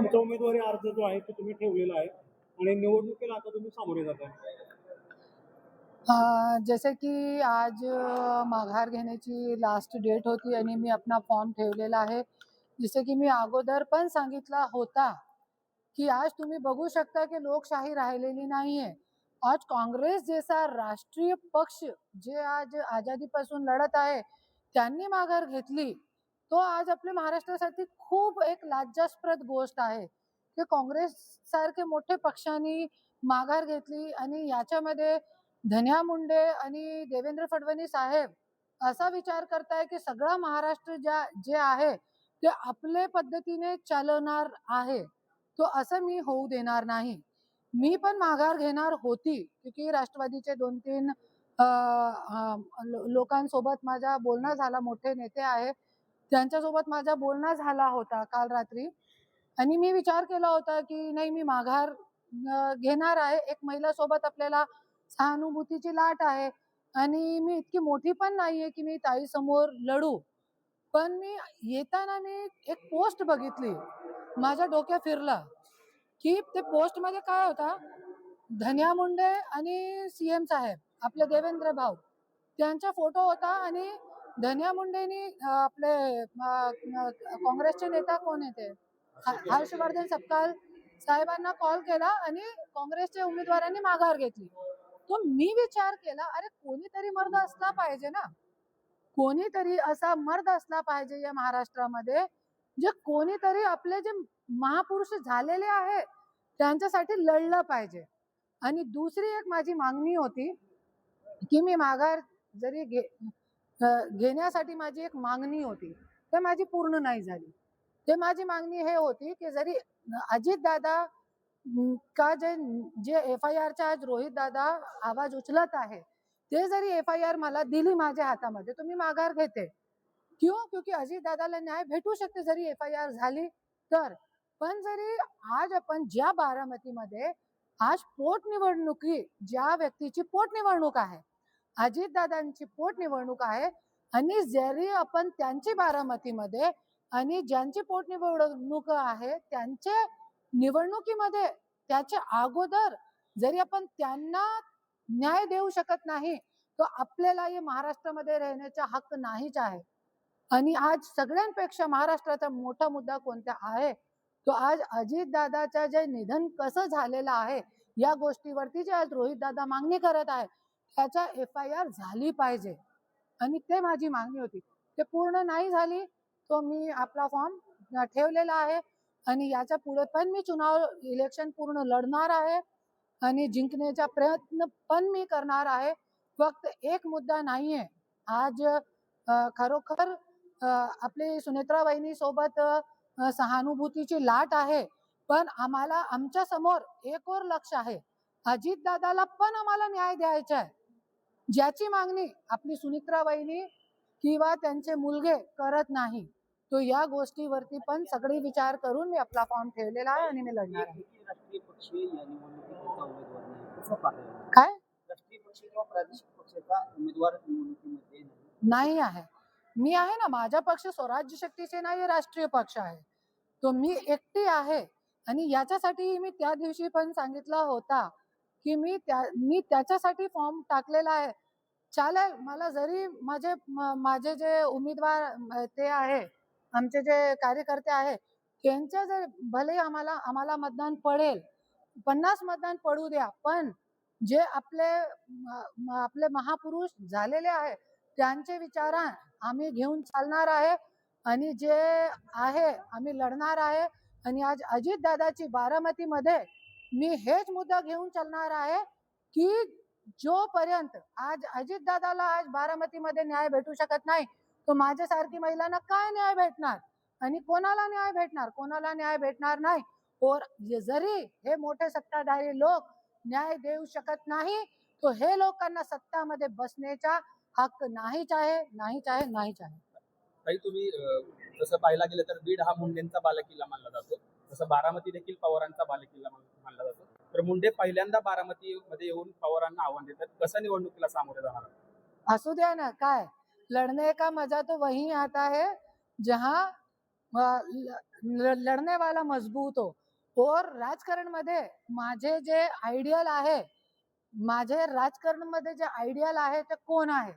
तुमचा उमेदवारी अर्ज जो आहे तो तुम्ही ठेवलेला आहे आणि निवडणुकीला आता तुम्ही सामोरे जात आहे. जैसे की आज माघार घेण्याची लास्ट डेट होती आणि मी आपला फॉर्म ठेवलेला आहे. जसे की मी अगोदर पण सांगितला होता की आज तुम्ही बघू शकता की लोकशाही राहिलेली नाहीये. आज काँग्रेस जैसा राष्ट्रीय पक्ष जे आज आजादीपासून लढत आहे त्यांनी माघार घेतली, तो आज आपल्या महाराष्ट्रासाठी खूप एक लाज्यास्पद गोष्ट आहे की काँग्रेस सारखे मोठे पक्षांनी माघार घेतली आणि याच्यामध्ये धन्या मुंडे आणि देवेंद्र फडणवीस साहेब असा विचार करताय की सगळा महाराष्ट्र जे आहे ते आपल्या पद्धतीने चालवणार आहे. तो असं मी होऊ देणार नाही. मी पण माघार घेणार होती क्योंकि राष्ट्रवादीचे 2-3 लोकांसोबत माझा बोलणं झाला, मोठे नेते आहे त्यांच्यासोबत माझा बोलणं झाला होता काल रात्री आणि मी विचार केला होता की नाही मी माघार घेणार आहे. एक महिलासोबत आपल्याला सहानुभूतीची लाट आहे आणि मी इतकी मोठी पण नाहीये की मी ताईसमोर लढू. पण मी येताना मी एक पोस्ट बघितली, माझ्या डोक्यात फिरलं की ते पोस्टमध्ये काय होता, धन्या मुंडे आणि सीएम साहेब आपले देवेंद्र भाऊ त्यांचा फोटो होता आणि धन्या मुंडेनी आपले काँग्रेसचे नेता कोण येते हर्षवर्धन सपकाळ साहेबांना कॉल केला आणि काँग्रेसचे उमेदवारांनी माघार घेतली. तो मी विचार केला, अरे कोणीतरी मर्द असला पाहिजे ना, कोणीतरी असा मर्द असला पाहिजे या महाराष्ट्रामध्ये जे कोणीतरी आपले जे महापुरुष झालेले आहे त्यांच्यासाठी लढलं पाहिजे. आणि दुसरी एक माझी मागणी होती की मी माघार जरी घेण्यासाठी माझी एक मागणी होती ते माझी पूर्ण नाही झाली. ते माझी मागणी हे होती की जरी अजित दादा का जे FIRच्या आज रोहित दादा आवाज उचलत आहे ते जरी FIR मला दिली माझ्या हातामध्ये तर मी माघार घेते. क्यों? क्योंकि अजित दादाला न्याय भेटू शकते जरी FIR झाली तर. पण जरी आज आपण ज्या बारामतीमध्ये आज पोटनिवडणुकी ज्या व्यक्तीची पोटनिवडणूक आहे, अजितदादांची पोटनिवडणूक आहे आणि जरी आपण त्यांची बारामतीमध्ये आणि ज्यांची पोटनिवडणूक आहे त्यांच्या निवडणुकीमध्ये त्याच्या अगोदर जरी आपण त्यांना न्याय देऊ शकत नाही तर आपल्याला या महाराष्ट्रामध्ये राहण्याचा हक्क नाहीच आहे. आणि आज सगळ्यांपेक्षा महाराष्ट्राचा मोठा मुद्दा कोणता आहे तो आज अजितदादाचं जे निधन कसं झालेलं आहे या गोष्टीवरती जे आज रोहित दादा मागणी करत आहे त्याचा FIR झाली पाहिजे आणि ते माझी मागणी होती. ते पूर्ण नाही झाली तो मी आपला फॉर्म ठेवलेला आहे आणि याच्या पुढे पण मी इलेक्शन पूर्ण लढणार आहे आणि जिंकण्याचा प्रयत्न पण मी करणार आहे. फक्त एक मुद्दा नाहीये आज खरोखर आपले सुनेत्रा वहिनी सोबत सहानुभूतीची लाट आहे पण आम्हाला आमच्या समोर एक और लक्ष आहे, अजित दादाला पण आम्हाला न्याय द्यायचा आहे. ज्याची मागणी आपली सुनेत्रा वहिनी किंवा त्यांचे मुलगे करत नाही तो या गोष्टीवरती पण सगळे विचार करून मी आपला फॉर्म ठेवलेला आहे आणि मी लढणार आहे. राष्ट्रीय पक्ष या निवडणुकीचा उमेदवार नाही कसं पाहताय? काय राष्ट्रीय पक्ष किंवा प्रादेशिक पक्षाचा उमेदवार निवडणुकीमध्ये नाही आहे. मी आहे ना, माझा पक्ष स्वराज्य शक्तीचे नाही राष्ट्रीय पक्ष आहे, तो मी एकटी आहे आणि याच्यासाठी मी त्या दिवशी पण सांगितला होता की मी त्याच्यासाठी फॉर्म टाकलेला आहे. चालेल मला जरी माझे जे उमेदवार ते आहे आमचे जे कार्यकर्ते आहे त्यांच्या जर भले आम्हाला मतदान पडेल 50 मतदान पडू द्या पण जे आपले महापुरुष झालेले आहे त्यांचे विचार आम्ही घेऊन चालणार आहे आणि जे आहे आम्ही लढणार आहे. आणि आज अजित दादाची बारामतीमध्ये मी हेच मुद्दा घेऊन चालणार आहे की जोपर्यंत आज अजित दादाला आज बारामतीमध्ये न्याय भेटू शकत नाही तो माझ्यासारखी महिलांना काय न्याय भेटणार आणि कोणाला न्याय भेटणार नाही. और जरी हे मोठे सत्ताधारी लोक न्याय देऊ शकत नाही तो हे लोकांना सत्तामध्ये बसण्याचा हक्क नाहीच आहे. काही तुम्ही जसं पाहायला गेलं तर बीड हा मुंडेंचा बालेकिल्ला मानला जातो, तसं बारामती देखील पवारांचा बालेकिल्ला मानला जातो. तर मुंडे पहिल्यांदा बारामतीमध्ये येऊन पवारांना आव्हान देतात, कसं निवडणुकीला सामोरे जाणार? असू द्या ना, काय लढने का मजा तो वही आता है जहां लढने वाला मजबूत हो. और राजकारण मध्ये माझे जे आयडियल आहे, माझे राजकारण मध्ये जे आयडियल आहे ते कोण आहे?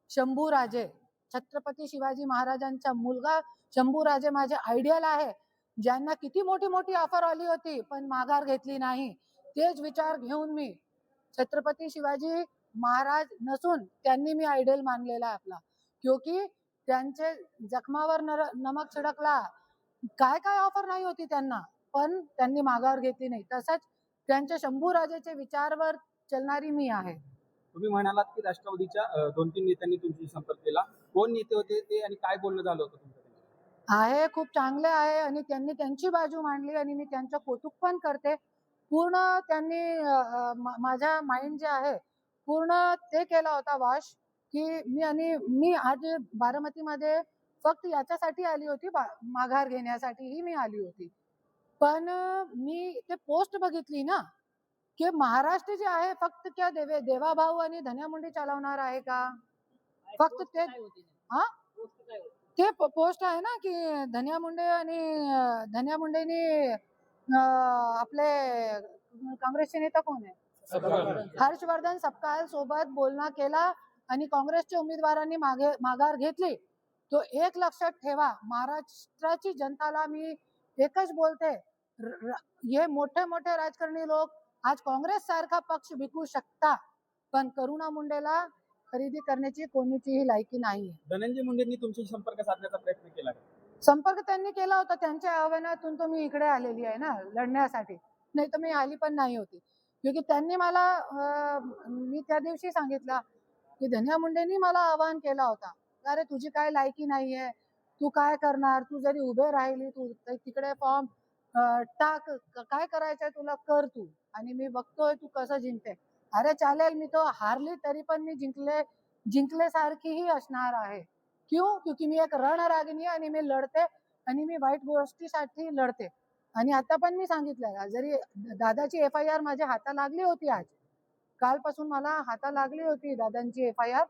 शंभूराजे, छत्रपती शिवाजी महाराजांचा मुलगा शंभूराजे माझे आयडियल आहे, ज्यांना किती मोठी मोठी ऑफर आली होती पण माघार घेतली नाही. तेच विचार घेऊन मी छत्रपती शिवाजी महाराज नसून त्यांनी मी आयडियल मानलेला आहे आपला, क्योंकि त्यांचे जखमावर नमक छिडकला. काय काय ऑफर नाही होती त्यांना, पण त्यांनी माघार घेतली नाही. तसंच त्यांच्या शंभूराजेच्या विचारवर चलणारी मी आहे. तुम्ही म्हणालात की राष्ट्रवादीच्या 2-3 नेत्यांनी तुमच्याशी संपर्क केला. कोण नेते होते ते आणि काय बोलणं झालं होतं तुमचं? आहे, खूप चांगले आहे आणि त्यांनी त्यांची बाजू मांडली आणि मी त्यांचं कौतुक पण करते. पूर्ण त्यांनी माझा माइंड जे आहे पूर्ण ते केला होता वॉश, की मी आज बारामतीमध्ये फक्त याच्यासाठी आली होती, माघार घेण्यासाठीही मी आली होती. पण मी ते पोस्ट बघितली ना, की महाराष्ट्र जे आहे फक्त क्या देवाभाऊ आणि धन्या मुंडे चालवणार आहे का? फक्त ते हा ते पोस्ट आहे ना, की धन्या मुंडे आणि धन्या मुंडेनी आपले काँग्रेसचे नेता कोण आहे? हर्षवर्धन सपकाळ सोबत बोलणं केला आणि काँग्रेसच्या उमेदवारांनी माघार घेतली. तो एक लक्षात ठेवा, महाराष्ट्राची जनताला मी एकच बोलते, हे मोठे मोठे राजकारणी लोक आज काँग्रेस सारखा पक्ष विकू शकता, पण करुणा मुंडेला खरेदी करण्याची कोणीचीही लायकी नाही. धनंजय मुंडेंनी तुमच्याशी संपर्क साधण्याचा प्रयत्न केला का? संपर्क त्यांनी केला होता, त्यांच्या आव्हानातून तो मी इकडे आलेली आहे ना लढण्यासाठी, नाही तर मी आली पण नाही होती. क्योंकि त्यांनी मला मी त्या दिवशी सांगितलं की धन्या मुंडेंनी मला आवाहन केला होता, अरे तुझी काय लायकी नाहीये, तू काय करणार, तू जरी उभे राहिली तू तिकडे फॉर्म टाक, काय करायचंय तुला कर तू, आणि मी बघतोय तू कसं जिंकते. अरे चालेल, मी तो हारली तरी पण मी जिंकल्यासारखीही असणार आहे. क्यों? क्योंकि मी एक रणरागिणी आहे आणि मी लढते आणि मी वाईट गोष्टीसाठी लढते. आणि आता पण मी सांगितलं, जरी दादाची FIR माझ्या हाता लागली होती, आज कालपासून मला हाता लागली होती दादांची FIR,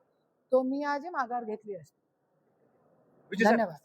तो मी आज माघार घेतली असते. धन्यवाद.